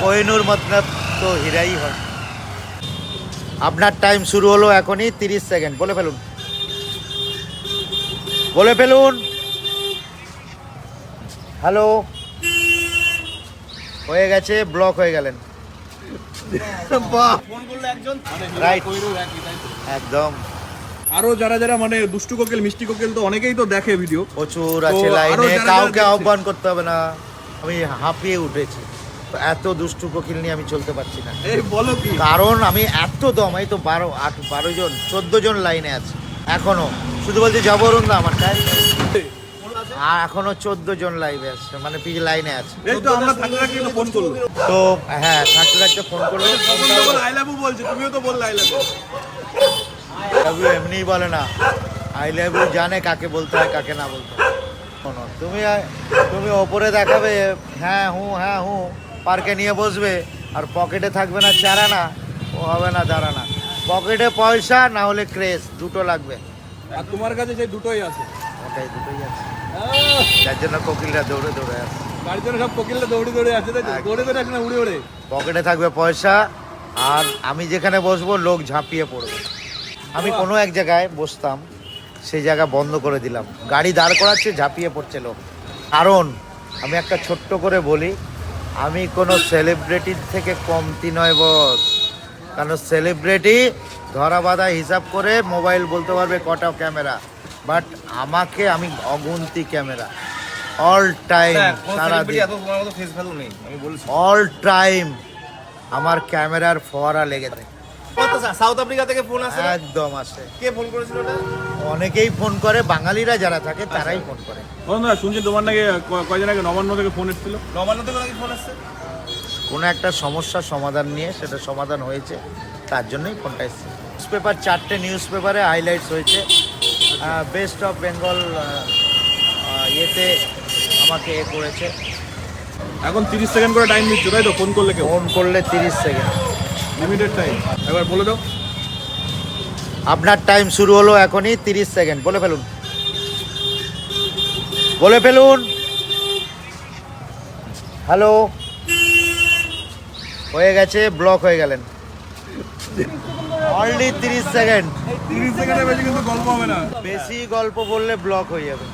কোহিনূর মতলব তো হীরাই হয়। আপনার টাইম শুরু হলো এখনই, 30 সেকেন্ড। বলে ফেলুন, বলে ফেলুন। হ্যালো, হয়ে গেছে, ব্লক হয়ে গেলেন। রাইট, একদম। আরো যারা যারা মানে দুষ্টু কোকিল মিষ্টি কোকিল তো অনেকেই তো দেখে ভিডিও, প্রচুর আছে লাইনে, কাউকে আহ্বান করতে হবে না। আমি হাঁপিয়ে উঠেছি, এত দুষ্টু কোকিল নিয়ে আমি চলতে পারছি না। এই বলো কি, কারণ আমি এত দম, এই তো 12 জন 14 জন লাইনে আছে এখনো। শুধু বলছি জবরুন না আমার টাইম, আর এখনো 14 জন লাইভে আছে, মানে পিছ লাইনে আছে। এই তো আমরা থাকতে থাকতে ফোন করলো। তো হ্যাঁ, থাকতে থাকতে ফোন করলো। আই লাভ ইউ বলছে, তুমিও তো বললে আই লাভ ইউ। এমনিই বলে না, আই লাভ ইউ জানে কাকে বলতে হয় কাকে না বলতে হয়। শোনো, তুমি ওপরে দেখাবে হ্যাঁ হুঁ, পার্কে নিয়ে বসবে, আর পকেটে থাকবে না চারানা, ও হবে না দাঁড়ানা। পকেটে পয়সা না হলে ক্রেজ, দুটো লাগবে। আর তোমার কাছে সেই দুটোই আছে। ওটাই, দুটোই আছে, যার জন্য কোকিলরা দৌড়ে দৌড়ে আছে। তার জন্য সব কোকিলরা দৌড়ে দৌড়ে আছে, তাই তো? দৌড়ে দৌড়ে আসে না, উড়ে উড়ে। পকেটে থাকবে পয়সা, আর আমি যেখানে বসবো লোক ঝাঁপিয়ে পড়বে। আমি কোনো এক জায়গায় বসতাম, সেই জায়গা বন্ধ করে দিলাম, গাড়ি দাঁড় করাচ্ছে, ঝাঁপিয়ে পড়ছে লোক। কারণ আমি একটা ছোট্ট করে বলি, আমি কোনো সেলিব্রিটির থেকে কমতি নয় বস। কারণ সেলিব্রিটি ধরা বাঁধা হিসাব করে মোবাইল বলতে পারবে কটা ক্যামেরা, বাট আমি অগুন্তি ক্যামেরা, অল টাইম, সারাদিন, অল টাইম আমার ক্যামেরার ফোয়ারা লেগে থাকে। সাউথ আফ্রিকা থেকে ফোন আসে? একদম আসে। কে ফোন করেছিল ওটা? অনেকেই ফোন করে, বাঙালিরা যারা থাকে তারাই ফোন করে। বন্ধুরা শুনছি তোমার নাকি কয়দিন আগে নবান্ন থেকে ফোন এসেছিল। নবান্ন থেকে নাকি ফোন আসছে? কোনো একটা সমস্যার সমাধান নিয়ে, সেটা সমাধান হয়েছে, তার জন্যই ফোনটা এসেছে। নিউজ পেপার, 4টে নিউজ পেপারে হাইলাইটস হয়েছে। বেস্ট অফ বেঙ্গল ইয়েতে আমাকে করেছে। এখন 30 সেকেন্ড করে টাইম দিচ্ছ, তাই তো? ফোন করলে কেউ ফোন করলে 30 সেকেন্ড লিমিটেড টাইম, একবার বলে দাও। আপনার টাইম শুরু হলো এখনই, 30 সেকেন্ড। বলে ফেলুন, বলে ফেলুন। হ্যালো, হয়ে গেছে, ব্লক হয়ে গেলেন। Only 30 second. 30 সেকেন্ডের বেশি কিন্তু গল্প হবে না। বেশি গল্প বললে ব্লক হয়ে যাবে।